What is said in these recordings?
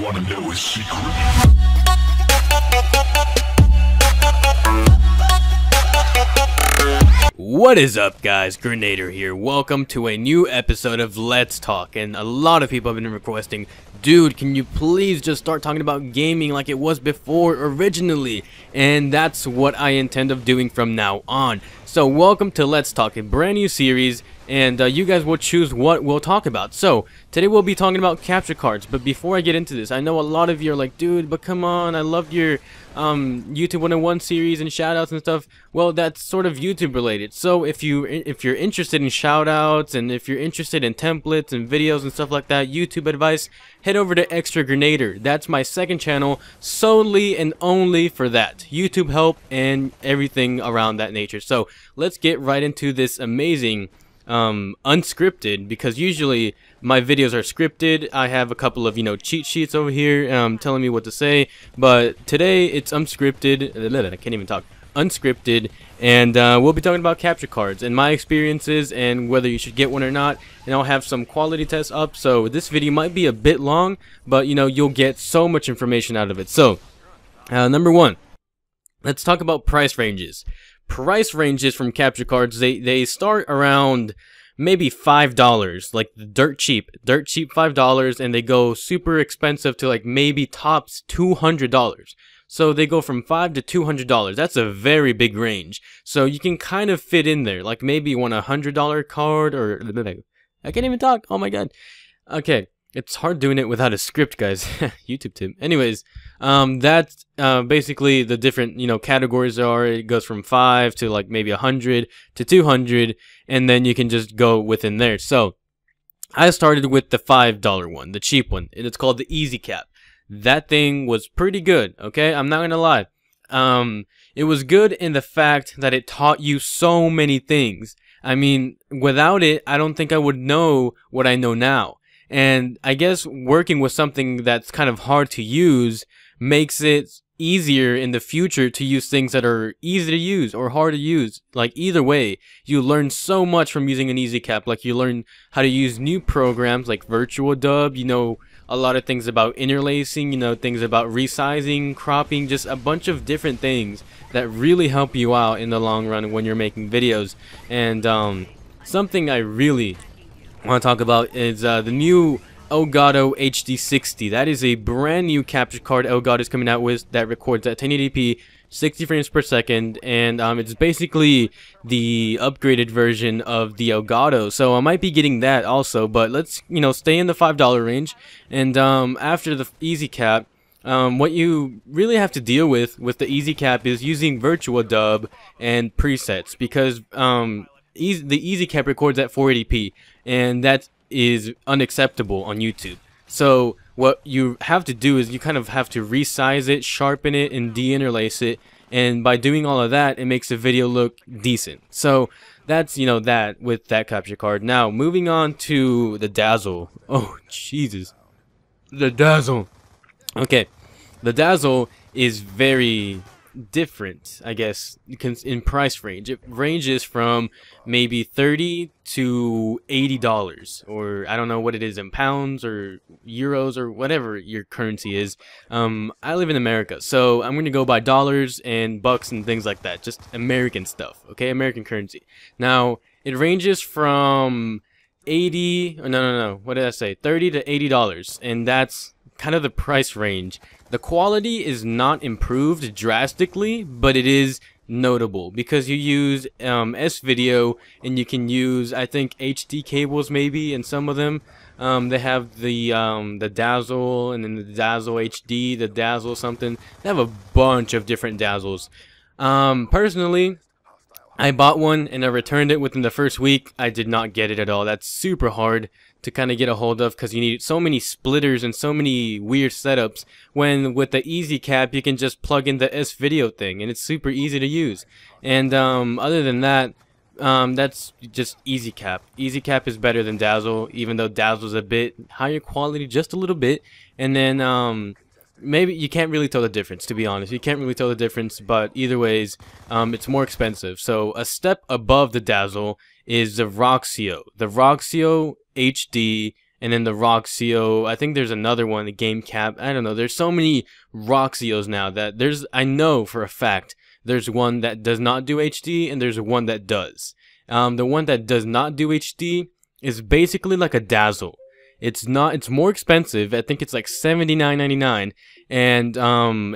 wanna know his secret? What is up, guys? Grenader here. Welcome to a new episode of Let's Talk. And a lot of people have been requesting, dude, can you please just start talking about gaming like it was before originally? And that's what I intend of doing from now on. So welcome to Let's Talk, a brand new series, and you guys will choose what we'll talk about. So today we'll be talking about capture cards, but before I get into this, I know a lot of you are like, dude, but come on, I loved your YouTube 101 series and shoutouts and stuff. Well, that's sort of YouTube related. So if you're interested in shoutouts and if you're interested in templates and videos and stuff like that, YouTube advice, head over to Extra Grenader. That's my second channel solely and only for that, YouTube help and everything around that nature. So let's get right into this amazing unscripted, because usually my videos are scripted. I have a couple of cheat sheets over here telling me what to say, but today it's unscripted. I can't even talk. Unscripted, and we'll be talking about capture cards and my experiences and whether you should get one or not, and I'll have some quality tests up, so this video might be a bit long, but you'll get so much information out of it. So number one, let's talk about price ranges. Price ranges from capture cards, they start around maybe $5, like dirt cheap $5, and they go super expensive to like maybe tops $200. So they go from $5 to $200. That's a very big range. So you can kind of fit in there. Like maybe you want a $100 card, or I can't even talk. Oh my god. Okay, it's hard doing it without a script, guys. YouTube tip. Anyways, that's basically the different categories there are. It goes from 5 to like maybe 100 to 200, and then you can just go within there. So I started with the $5 one, the cheap one, and it's called the Easy Cap. That thing was pretty good, okay? I'm not gonna lie. It was good in the fact that it taught you so many things. I mean, without it, I don't think I would know what I know now. And I guess working with something that's kind of hard to use makes it easier in the future to use things that are easy to use or hard to use. Like either way, you learn so much from using an Easy Cap. Like you learn how to use new programs like Virtual Dub, a lot of things about interlacing, things about resizing, cropping, just a bunch of different things that really help you out in the long run when you're making videos. And something I really want to talk about is the new Elgato HD60. That is a brand new capture card Elgato is coming out with that records at 1080p, 60 frames per second, and it's basically the upgraded version of the Elgato. So I might be getting that also, but let's stay in the $5 range. And after the Easy Cap, what you really have to deal with the Easy Cap is using Virtual Dub and presets, because the Easy Cap records at 480p, and that is unacceptable on YouTube. So what you have to do is you kind of have to resize it, sharpen it, and de-interlace it, and by doing all of that, it makes the video look decent. So that's that with that capture card. Now moving on to the Dazzle. Oh Jesus, the Dazzle. Okay, the Dazzle is very different, I guess, in price range. It ranges from maybe $30 to $80, or I don't know what it is in pounds or euros or whatever your currency is. I live in America, so I'm gonna go by dollars and bucks and things like that, just American stuff, okay? American currency. Now it ranges from 80, no, what did I say, $30 to $80, and that's kind of the price range. The quality is not improved drastically, but it is notable because you use S-Video, and you can use, I think, HD cables maybe in some of them. They have the Dazzle, and then the Dazzle HD, the Dazzle something. They have a bunch of different Dazzles. Personally, I bought one and I returned it within the first week. I did not get it at all. That's super hard to kind of get a hold of because you need so many splitters and so many weird setups, when with the Easy Cap you can just plug in the S-Video thing and it's super easy to use. And other than that, that's just Easy Cap. Easy Cap is better than Dazzle, even though Dazzle's a bit higher quality, just a little bit. And then maybe you can't really tell the difference, to be honest. You can't really tell the difference, but either ways, it's more expensive. So a step above the Dazzle is the Roxio. The Roxio HD and then the Roxio. I think there's another one, the Game Cap. I don't know. There's so many Roxios now that I know for a fact there's one that does not do HD and there's one that does. The one that does not do HD is basically like a Dazzle. It's more expensive. I think it's like $79.99, and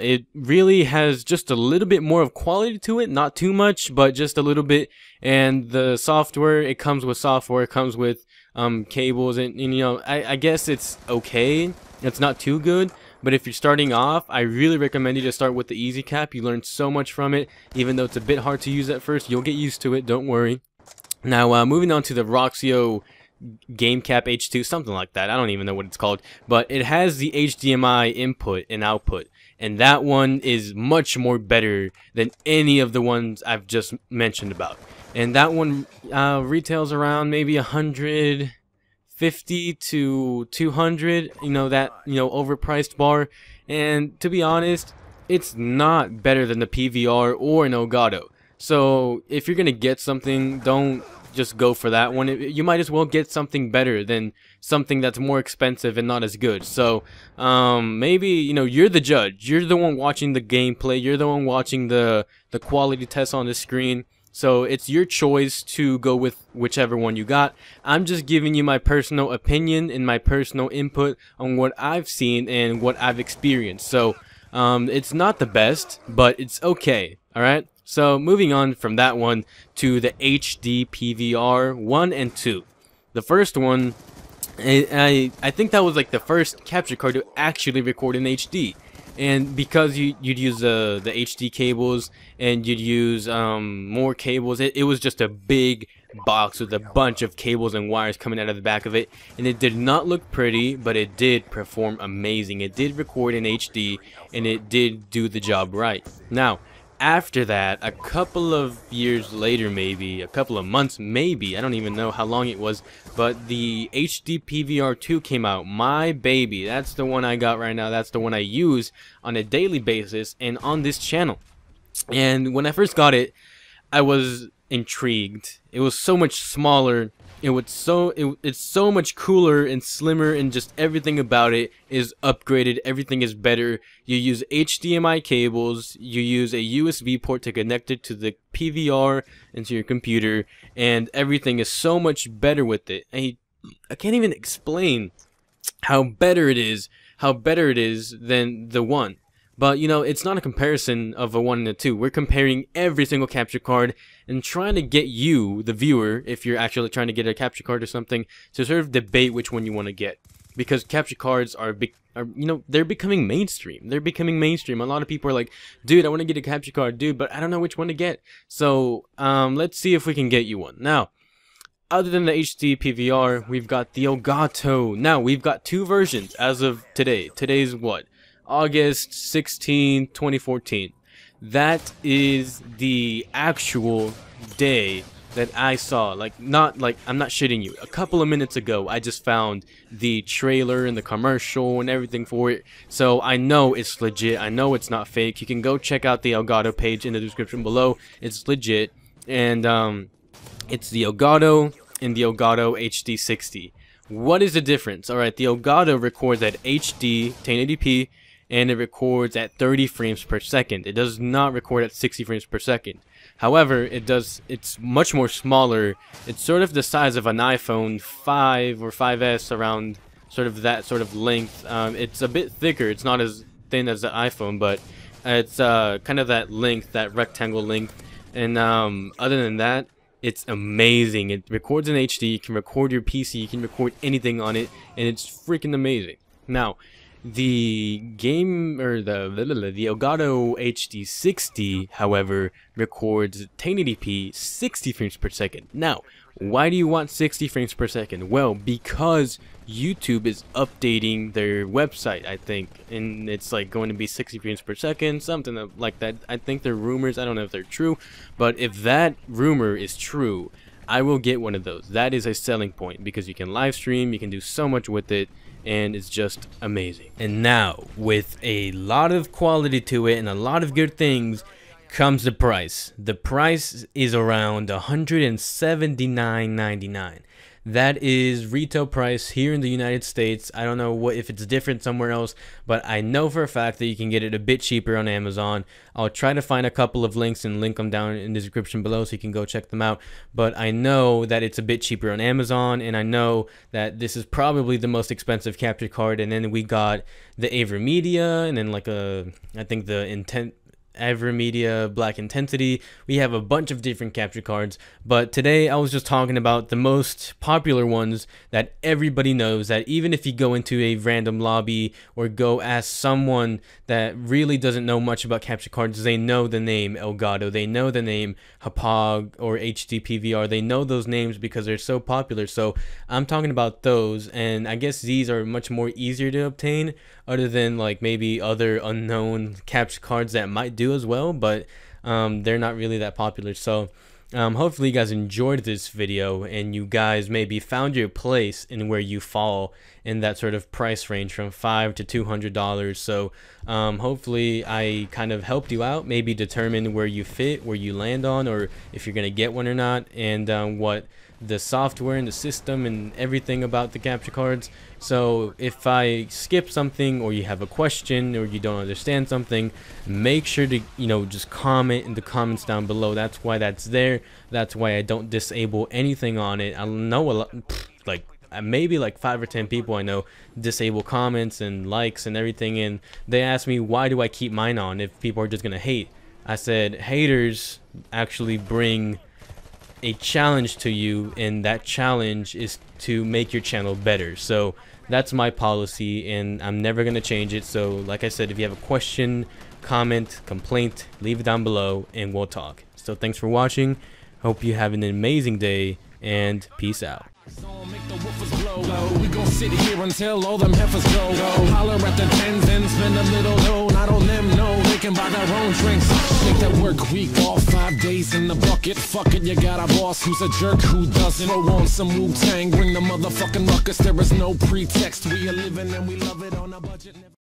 it really has just a little bit more of quality to it, not too much, but just a little bit. And the software, it comes with software, it comes with cables, and you know, I guess it's okay. It's not too good, but if you're starting off, I really recommend you to start with the Easy Cap. You learn so much from it, even though it's a bit hard to use at first. You'll get used to it, don't worry. Now, moving on to the Roxio Game Cap H2, something like that. I don't even know what it's called, but it has the HDMI input and output, and that one is much more better than any of the ones I've just mentioned about. And that one retails around maybe 150 to 200, you know, that, you know, overpriced bar. And to be honest, it's not better than the PVR or an Elgato. So if you're gonna get something, don't just go for that one. You might as well get something better than something that's more expensive and not as good. So maybe, you know, you're the judge. You're the one watching the gameplay. You're the one watching the quality test on the screen. So it's your choice to go with whichever one you got. I'm just giving you my personal opinion and my personal input on what I've seen and what I've experienced. So it's not the best, but it's okay. All right. So moving on from that one to the HD PVR 1 and 2. The first one, I think that was like the first capture card to actually record in HD. And because you'd use the HD cables and you'd use more cables, it was just a big box with a bunch of cables and wires coming out of the back of it. And it did not look pretty, but it did perform amazing. It did record in HD and it did do the job right. Now, after that, a couple of years later, maybe a couple of months, maybe, I don't even know how long it was, but the HD PVR 2 came out. My baby, that's the one I got right now. That's the one I use on a daily basis and on this channel. And when I first got it, I was intrigued. It was so much smaller. It's so much cooler and slimmer, and just everything about it is upgraded. Everything is better. You use HDMI cables, you use a USB port to connect it to the PVR into your computer, and everything is so much better with it. I can't even explain how better it is than the one. But, you know, it's not a comparison of a 1 and a 2. We're comparing every single capture card and trying to get you, the viewer, if you're actually trying to get a capture card or something, to sort of debate which one you want to get. Because capture cards are you know, they're becoming mainstream. They're becoming mainstream. A lot of people are like, dude, I want to get a capture card, dude, but I don't know which one to get. So, let's see if we can get you one. Now, other than the HD PVR, we've got the Elgato. Now, we've got two versions as of today. Today's what? August 16, 2014. That is the actual day that I saw. I'm not shitting you. A couple of minutes ago, I just found the trailer and the commercial and everything for it. So I know it's legit. I know it's not fake. You can go check out the Elgato page in the description below. It's legit. And it's the Elgato and the Elgato HD60. What is the difference? Alright, the Elgato records at HD 1080p. And it records at 30 frames per second. It does not record at 60 frames per second. However, it's much more smaller. It's sort of the size of an iPhone 5 or 5S, around sort of that sort of length. It's a bit thicker. It's not as thin as the iPhone, but it's kind of that length, that rectangle length. And other than that, it's amazing. It records in HD. You can record your PC. You can record anything on it, and it's freaking amazing. Now, the Elgato HD60, however, records 1080p 60 frames per second. Now, why do you want 60 frames per second? Well, because YouTube is updating their website, I think, and it's like going to be 60 frames per second, something like that. I think they're rumors. I don't know if they're true, but if that rumor is true, I will get one of those. That is a selling point because you can live stream, you can do so much with it, and it's just amazing. And now, with a lot of quality to it and a lot of good things, comes the price. The price is around $179.99. That is retail price here in the United States. I don't know if it's different somewhere else, but I know for a fact that you can get it a bit cheaper on Amazon. I'll try to find a couple of links and link them down in the description below so you can go check them out. But I know that it's a bit cheaper on Amazon, and I know that this is probably the most expensive capture card. And then we got the Avermedia, and then like I think the Avermedia Black Intensity. We have a bunch of different capture cards, but today I was just talking about the most popular ones that everybody knows, that even if you go into a random lobby or go ask someone that really doesn't know much about capture cards, they know the name Elgato, they know the name Hapag or HD PVR, they know those names because they're so popular. So I'm talking about those, and I guess these are much more easier to obtain other than like maybe other unknown capture cards that might do as well, but they're not really that popular. So hopefully you guys enjoyed this video and you guys maybe found your place in where you fall in that sort of price range from $5 to $200. So hopefully I kind of helped you out, maybe determine where you fit, where you land on, or if you're gonna get one or not, and what the software and the system and everything about the capture cards. So if I skip something, or you have a question, or you don't understand something, make sure to just comment in the comments down below. That's why that's there. That's why I don't disable anything on it. I know a lot, like maybe like 5 or 10 people I know disable comments and likes and everything, and they ask me why do I keep mine on if people are just gonna hate. I said haters actually bring a challenge to you, and that challenge is to make your channel better. So that's my policy, and I'm never gonna change it. So like I said, if you have a question, comment, complaint, leave it down below and we'll talk. So thanks for watching. Hope you have an amazing day, and peace out. We gon' sit here until all them heifers go. Holler at the tens and spend a little dough. Not on them, no, they can buy their own drinks. Take that work week off, 5 days in the bucket. Fuck it, you got a boss who's a jerk who doesn't. Throw on some Wu-Tang, bring the motherfucking ruckus. There is no pretext. We are living and we love it on a budget.